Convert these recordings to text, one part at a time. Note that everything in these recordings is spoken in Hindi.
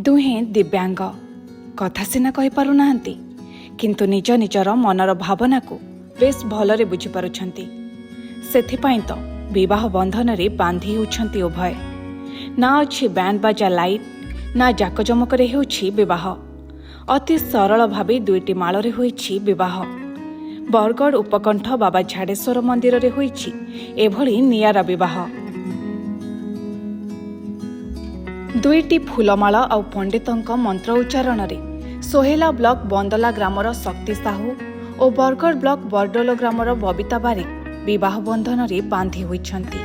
दुहें दिव्यांग कथा सिना कहि पारुनाहांती किंतु निज निजर मनर भावना को बेस भलरे बुझी पारुछंती। सेथिपाई तो विवाह बंधन रे बांधी होछंती उभय। ना अछि बैंड बाजा लाइट ना जाकजमकरे हेउछि विवाह। अति सरल भावे दुईटी माଳରେ होइछि विवाह। बरगढ़ उपकंठ बाबा झाड़ेश्वर मंदिर रे होइछि एभଳି नियारा विवाह। दुईटी फूलमाल और पंडितों मंत्र उच्चारण रे सोहेला ब्लॉक बंदला ग्रामर शक्ति साहू और बरगढ़ ब्लॉक बरडोल ग्रामर बबिता बारिक विवाह बंधन रे बांधी होइछंती।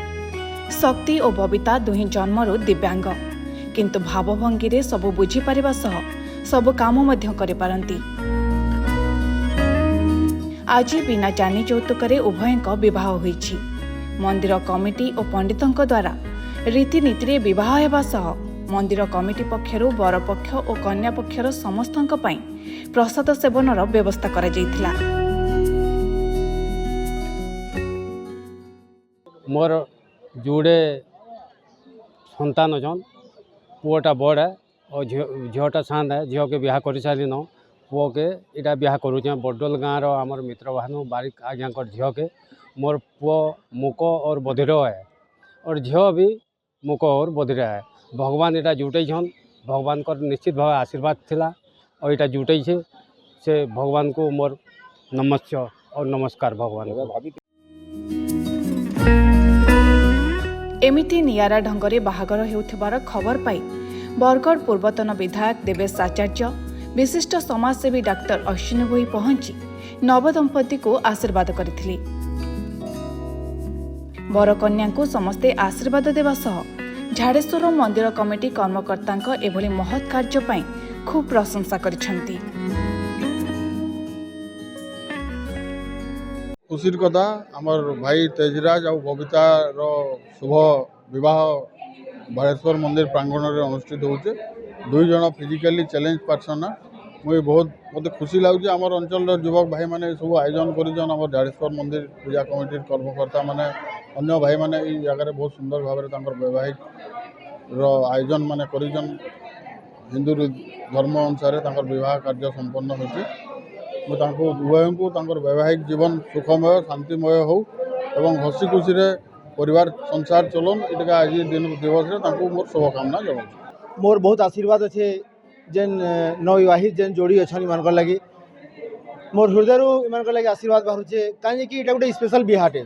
शक्ति और बबिता दुहें जन्मरू दिव्यांग किंतु भावभंगी रे सब बुझी पारिबा सह सब काम मध्य करि पारंती। आज बिना जानी यौतुक उभयों विवाह होइछि। मंदिर कमिटी और पंडितों द्वारा रीतिनीति रे विवाह हेबा सह मंदिर कमिटी पक्षरु बर पक्ष और कन्या पक्षर समस्तंक पई प्रसाद सेवनर व्यवस्था करा जायथिला। मोर जुड़े संतान जन पुओटा बड़ है और झीटा सात है। झील के ब्याह कर सारी न पुओ के इटा ब्याह करुचे बडोल गाँव आमर मित्र भानु बारिक आज्ञा झील के मोर पुओ मुक और बधिर है और झील भी मुक और बधिर है। भगवान इटा जुटे छन भगवान को निश्चित भाव आशीर्वाद थिला और इटा जुटे से भगवान को मोर नमस्कार और नमस्कार भगवान। एमिति नियारा ढंगरे बाहागर हेउथिबार खबर पाई बरगढ़ पूर्वतन विधायक देवेश आचार्य विशिष्ट समाजसेवी डाक्टर अश्विनी भोई पहुंची नवदंपति को आशीर्वाद करथिले। बरकन्या को समस्ते आशीर्वाद देवा सह झाड़ेश्वर मंदिर कमिटी कर्मकर्ता एभली महत् कार्य पाई खूब प्रशंसा करिसेंती। खुशीर कथा आमर भाई तेजराज और बबिता रो शुभ विवाह झाड़ेश्वर मंदिर प्रांगण में अनुष्ठित होचे। दुई जन फिजिकली चैलेंज पर्सन मुझे बहुत मत खुशी लगुच। आमर अंचल युवक भाई मैंने सब आयोजन कर झाड़ेश्वर मंदिर पूजा कमिटी कर्मकर्ता मैंने अन्य भाई मैंने जगह बहुत सुंदर भाव में वैवाहिक आयोजन माने करिजन। हिंदू धर्म अनुसार विवाह कार्य संपन्न होती। उभय को वैवाहिक जीवन सुखमय शांतिमय हो एवं हसी खुशी परिवार संसार चलन इटा आज दिन दिवस मोर शुभकामना जनाऊँ। मोर बहुत आशीर्वाद अच्छे जेन नवविवाहित जेन जोड़ी अच्छा मान लगी मोर हृदय इन लगे आशीर्वाद बाहर कहीं कि गोटे स्पेशल बिहाटे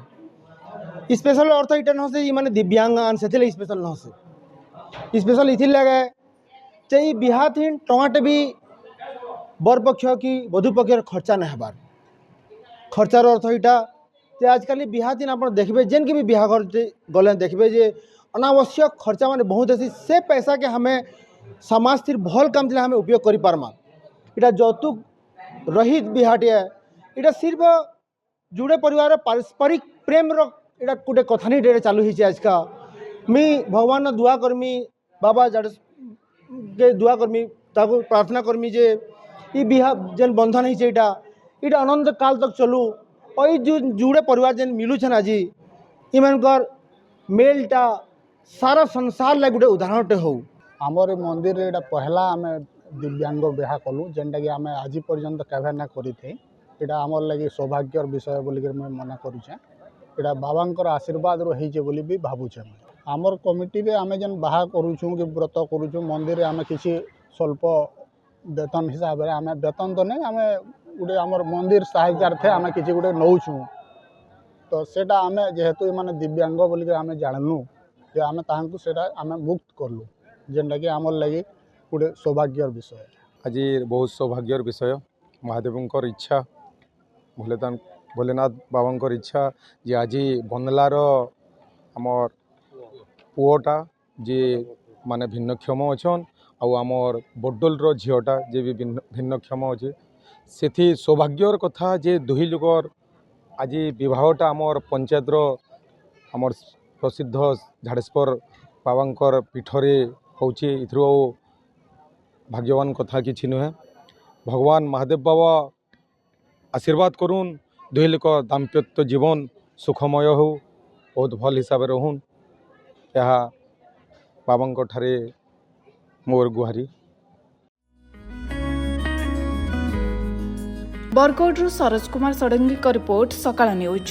स्पेशल अर्थ इटा न से माने दिव्यांग से स्पेशल न से स्पेशल इथि लगे चाहे बिहा थी टमाटे भी बर पक्ष कि वधु पक्ष खर्चा नहीं हबार खर्चार अर्थ इटा जे आजकल बिहा दिन आप देखिए जेन के भी बिहा घर गले देखिए जे अनावश्यक खर्चा माने बहुत ऐसी से पैसा के हमें समाज थी भल काम दिला हमें उपयोग कर पारमा। इटा यौतुक रहित बिहाटे इटा सिर्फ जुड़े परिवार पारस्परिक प्रेम इटा गोटे कथा नहीं चालू ही आजका मी भगवान दुआ करमी बाबा जड़ के दुआ करमी ताको प्रार्थना करमी जे ये बिहा जेन बंधन है इटा अनंत काल तक चलू और ये जो जुड़े परिवार जेन मिलूछन आज इमानकर मेलटा सारा संसार लगे गोटे उदाहरणटे हो। आमर मंदिर एटा पहला आम दिव्यांग ब्याह कलु जेनटा कि आम आज पर्यंत केवे ना करें इटा आमर लगे सौभाग्यर विषय बोलिक मैं मना करुचे। इटा बाबांकर आशीर्वाद रही बोली भी भावुचे। आमर कमिटी रे आमे जेन बाहा करूछु कि व्रत करूछु मंदिर आमे किसी स्वल्प वेतन हिसाब से आमे वेतन तो नहीं आमे गोटे आमर मंदिर सहायतार्थे आमे किसी गोटे नौछु तो सेटा आमे जेहेतु माने दिव्यांग बोलिक आमे जानलु जे आमे ताहांकु सेटा आमे मुक्त करलु जेनटा कि आमर लगी गोटे सौभाग्यर विषय। आज बहुत सौभाग्यर विषय महादेवंकर इच्छा भोलेनाथ बाबांकर इच्छा जे आज बंदलार आमर पुओटा जे माने भिन्नक्षम अच्छन आमर बडोल झीटा जे भी भिन्नक्षम अच्छे से सौभाग्यर कथा जे दुही लोकर आज विवाहटा आमर पंचायतर आमर प्रसिद्ध झाड़ेश्वर बाबांकर पीठरे होची इथरो भाग्यवान कथा किछि नुहे। भगवान महादेव बाबा आशीर्वाद करूँ दुही लोक दाम्पत्य जीवन सुखमय हो बहुत भल हिसाब से रहून यह बाबांको ठारे मोर गुहारी। बरगढ़ सरोज कुमार षडंगी रिपोर्ट सकाळ न्यूज।